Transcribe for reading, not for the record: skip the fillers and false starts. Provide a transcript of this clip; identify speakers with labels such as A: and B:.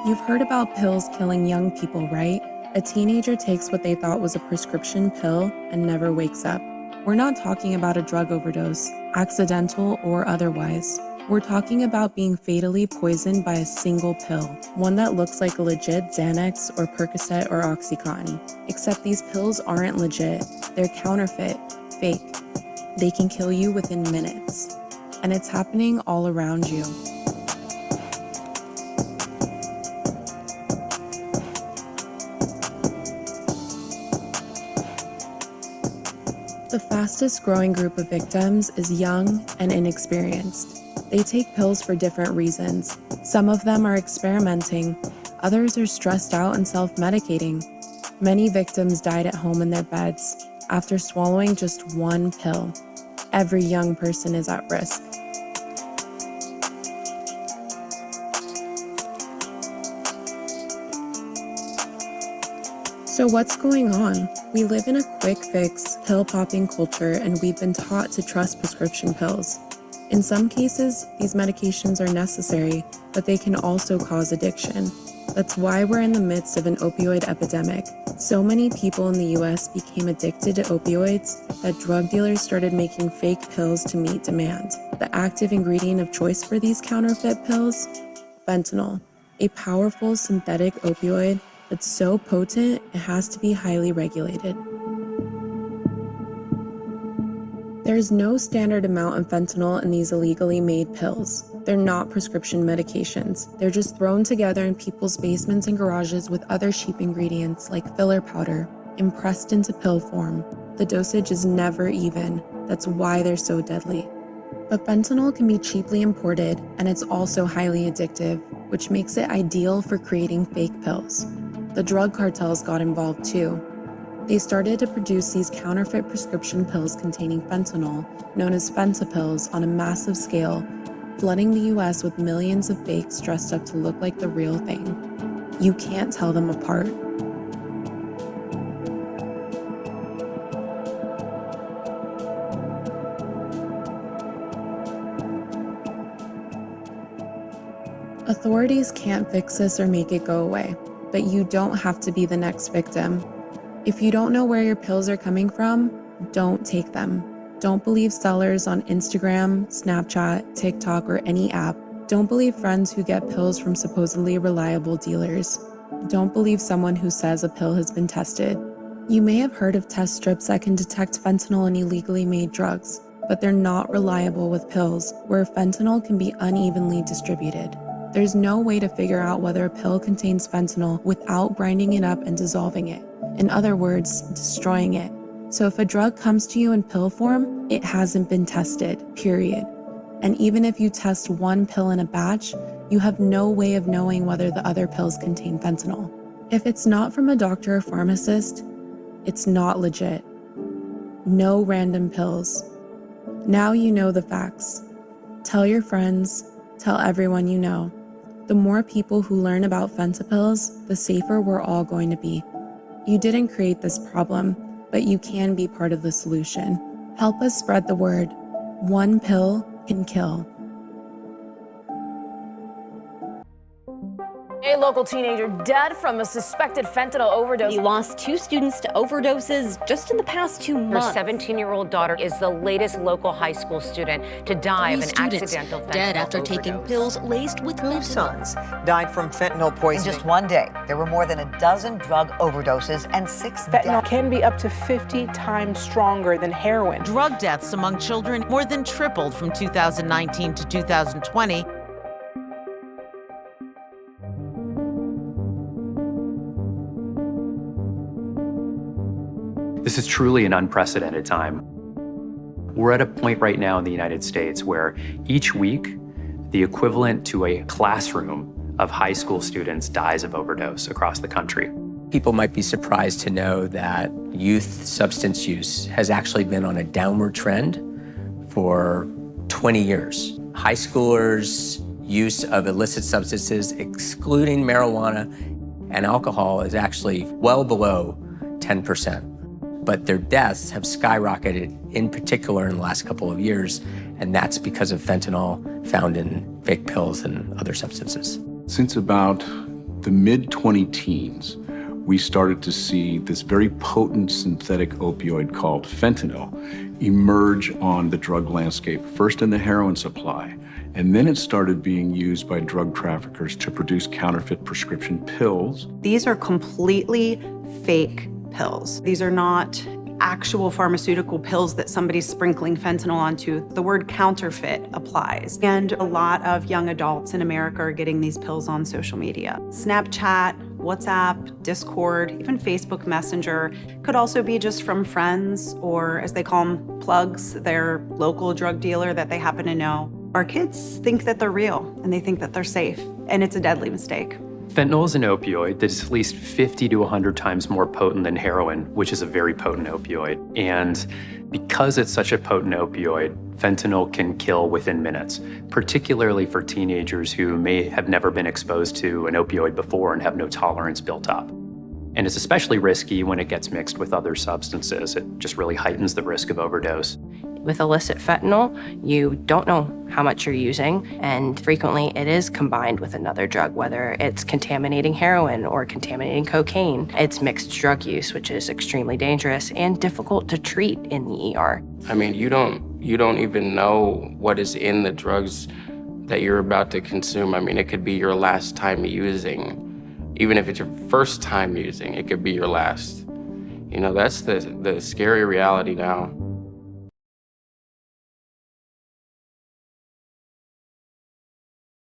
A: You've heard about pills killing young people, right? A teenager takes what they thought was a prescription pill and never wakes up. We're not talking about a drug overdose, accidental or otherwise. We're talking about being fatally poisoned by a single pill, one that looks like a legit Xanax or Percocet or Oxycontin. Except these pills aren't legit. They're counterfeit, fake. They can kill you within minutes. And it's happening all around you. The fastest growing group of victims is young and inexperienced. They take pills for different reasons. Some of them are experimenting, others are stressed out and self-medicating. Many victims died at home in their beds after swallowing just one pill. Every young person is at risk. So what's going on? We live in a quick fix, pill-popping culture, and we've been taught to trust prescription pills. In some cases, these medications are necessary, but they can also cause addiction. That's why we're in the midst of an opioid epidemic. So many people in the US became addicted to opioids that drug dealers started making fake pills to meet demand. The active ingredient of choice for these counterfeit pills? Fentanyl, a powerful synthetic opioid that's so potent it has to be highly regulated. There's no standard amount of fentanyl in these illegally made pills. They're not prescription medications. They're just thrown together in people's basements and garages with other cheap ingredients like filler powder, impressed into pill form. The dosage is never even. That's why they're so deadly. But fentanyl can be cheaply imported, and it's also highly addictive, which makes it ideal for creating fake pills. The drug cartels got involved too. They started to produce these counterfeit prescription pills containing fentanyl, known as fentanyls, on a massive scale, flooding the US with millions of fakes dressed up to look like the real thing. You can't tell them apart. Authorities can't fix this or make it go away, but you don't have to be the next victim. If you don't know where your pills are coming from, don't take them. Don't believe sellers on Instagram, Snapchat, TikTok, or any app. Don't believe friends who get pills from supposedly reliable dealers. Don't believe someone who says a pill has been tested. You may have heard of test strips that can detect fentanyl in illegally made drugs, but they're not reliable with pills, where fentanyl can be unevenly distributed. There's no way to figure out whether a pill contains fentanyl without grinding it up and dissolving it. In other words, destroying it. So if a drug comes to you in pill form, it hasn't been tested, period. And even if you test one pill in a batch, you have no way of knowing whether the other pills contain fentanyl. If it's not from a doctor or pharmacist, it's not legit. No random pills. Now you know the facts. Tell your friends, tell everyone you know. The more people who learn about fentanyls, the safer we're all going to be. You didn't create this problem, but you can be part of the solution. Help us spread the word. One pill can kill.
B: A local teenager dead from a suspected fentanyl overdose.
C: He lost 2 students to overdoses just in the past 2 months.
B: Her 17-year-old daughter is the latest local high school student to die of an accidental fentanyl
C: dead after
B: overdose.
C: taking pills laced with
D: 2 sons died from fentanyl poisoning. In just one day, there were more than a dozen drug overdoses and 6
E: Fentanyl
D: deaths.
E: can be up to 50 times stronger than heroin.
F: Drug deaths among children more than tripled from 2019 to 2020.
G: This is truly an unprecedented time. We're at a point right now in the United States where each week, the equivalent to a classroom of high school students dies of overdose across the country.
H: People might be surprised to know that youth substance use has actually been on a downward trend for 20 years. High schoolers' use of illicit substances, excluding marijuana and alcohol, is actually well below 10%. But their deaths have skyrocketed, in particular in the last couple of years, and that's because of fentanyl found in fake pills and other substances.
I: Since about the mid-2010s, we started to see this very potent synthetic opioid called fentanyl emerge on the drug landscape, first in the heroin supply, and then it started being used by drug traffickers to produce counterfeit prescription pills.
J: These are completely fake pills. These are not actual pharmaceutical pills that somebody's sprinkling fentanyl onto. The word counterfeit applies. And a lot of young adults in America are getting these pills on social media. Snapchat, WhatsApp, Discord, even Facebook Messenger. Could also be just from friends, or as they call them, plugs, their local drug dealer that they happen to know. Our kids think that they're real and they think that they're safe, and it's a deadly mistake.
G: Fentanyl is an opioid that is at least 50 to 100 times more potent than heroin, which is a very potent opioid. And because it's such a potent opioid, fentanyl can kill within minutes, particularly for teenagers who may have never been exposed to an opioid before and have no tolerance built up. And it's especially risky when it gets mixed with other substances. It just really heightens the risk of overdose.
K: With illicit fentanyl, you don't know how much you're using, and frequently it is combined with another drug, whether it's contaminating heroin or contaminating cocaine. It's mixed drug use, which is extremely dangerous and difficult to treat in the ER.
L: I mean, you don't even know what is in the drugs that you're about to consume. I mean, it could be your last time using. Even if it's your first time using, it could be your last. You know, that's the scary reality now.